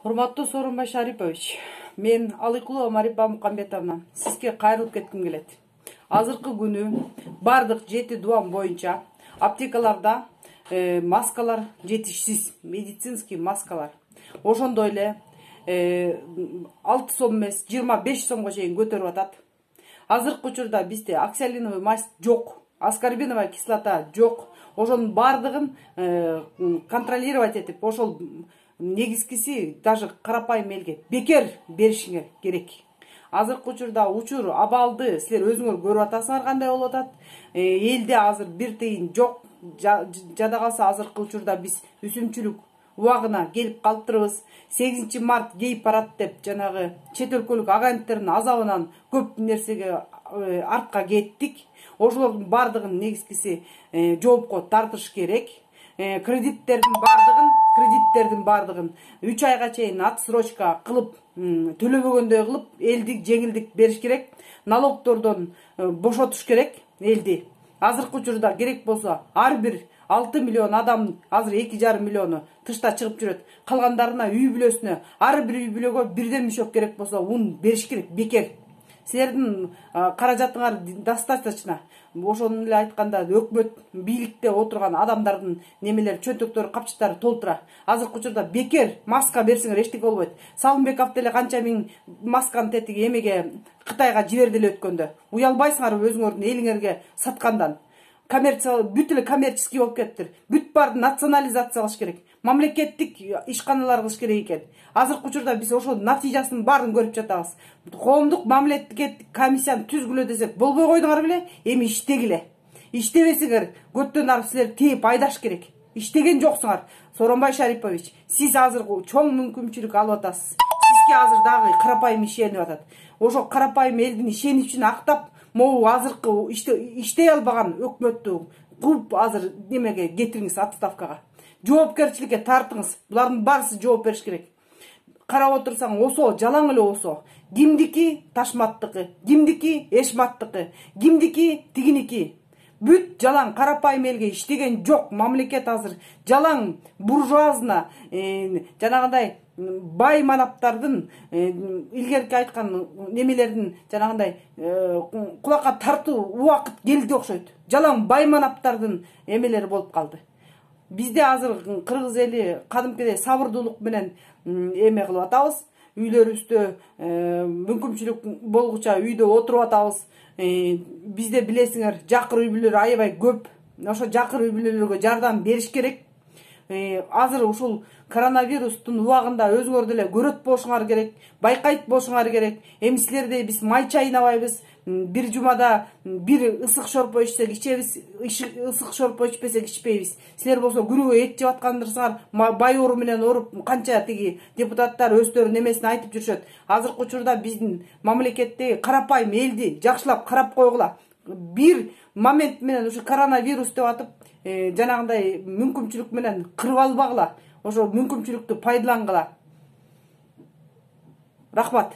Урматтуу Сооронбай Шарипович, мен Алыкулова Марипа Мукамбетовна сизге кайрылып кетким келет. Азыркы күнү бардык 7 дуан боюнча аптекаларда маскалар жетишсиз, медицинский маскалар. Ошондой эле 6 сом эмес, 25 сомго чейин көтөрүп атат. Азыркы учурда бизде оксалиновый мазь жок, аскорбиновая кислота жок. Ошонун бардыгын контролировать этип, ошол негизгиси даже карапайым элге бекер беришиңер керек. Азыркы учурда учур абалды силер өзүңөр көрүп атасыңар кандай болуп атат. Элде азыр бир тыйын жок. Жада калса азыркы учурда биз үсүмчүлүк убагына келип калыптырбыз. 8 март гей парад деп жанагы чет өлкөлүк агенттердин азабынан көп нерсеге артка кеттик. Ошолордун бардыгын негизгиси жоопко тартыш керек. Кредиттердин бардыгын 3 айга чейин отсрочка кылып, төлөбөгөндөй кылып, элдик жеңилдик бериш керек. Налогтордон бошотуш керек элди. Азыркы учурда керек болсо ар бир 6 миллион адам, азыр 2,5 миллиону тышта чыгып жүрөт. Калгандарына үй бүлөсүнө, ар бир үй бүлөгө бирден мишок керек болсо ун бериш керек, бекер. Силердин каражатыңар достаточно. Ошону эле айтканда өкмөт бийликте отурган адамдардын немелер чөнтөктөрү, капчыктары толтура. Азыркы учурда бекер маска берсеңер эчтеке болбойт. Салымбеков деле канча миң масканы тетиги эмеге Кытайга жиберди эле өткөндө. Уялбайсыңар өзүңөрдүн элиңерге саткандан. Бүт эле коммерческий болуп кетиптир. Бүт барды национализация кылыш керек. Мамлекеттик ишканалар кылыш керек экен. Азыркы учурда биз ошол натыйжасын баарын көрүп жатабыз. Коомдук мамлекеттик комиссияны түзгүлө десек болбой койдуңар беле? Эми иштегиле. Иштебесеңер көттөн арып силер тээп айдаш керек. Иштеген жоксуңар. Сооронбай Шарипович, сиз азыр чоң мүмкүнчүлүк алып атасыз. Сизге азыр дагы карапайым ишенип атат. Ошо карапайым элдин ишеничин актап, могу азыркы иштей албаган өкмөттү кууп азыр немеге кетириңиз, отставкага. Жоопкерчиликке тартыңыз. Булардын баарысы жооп бериш керек. Карап отурсаң, осо, жалаң эле осо. Кимдики Ташматтыкы, кимдики Эшматтыкы, кимдики тигиники. Бүт жалаң, карапайым элге иштеген жок. Мамлекет азыр жалаң, буржуазна, жанагындай бай манаптардын илгерки айткан немелердин жанагындай кулакка тартуу убакыт келди окшойт. Жалаң бай манаптардын эмелери болуп калды. Бизде азыр кыргыз эли кадимкидей сабырдуулук менен эме кылып атабыз. Үйлөрүбүздө мүмкүнчүлүк болгуча үйдө отуруп атабыз. Бизде билесиңер, жакыр үй бүлөлөр аябай көп. Ошо жакыр үй бүлөлөргө жардам бериш керек. Азыр ушул коронавирустун убагында өзүңөр деле көрөт болушуңар керек, байкайт болушуңар керек. Эми силердей биз май чайнабайбыз. Bir жумада bir ысык шорпо ичсек ичебиз, ысык шорпо ичпесек ичпейбиз. Силер болсо күнүгө эт жеп аткандырсыңар, бай оору менен ооруп, канча тиги депутаттар өздөрүнүн эмесин айтып жүрүшөт. Азыркы учурда биздин мамлекетте карапайым элди жакшылап карап койгула. Bir момент менен ушу коронавирус деп атып, жанагындай мүмкүнчүлүк менен кырып албагыла. Ошо мүмкүнчүлүктү пайдалангыла. Рахмат.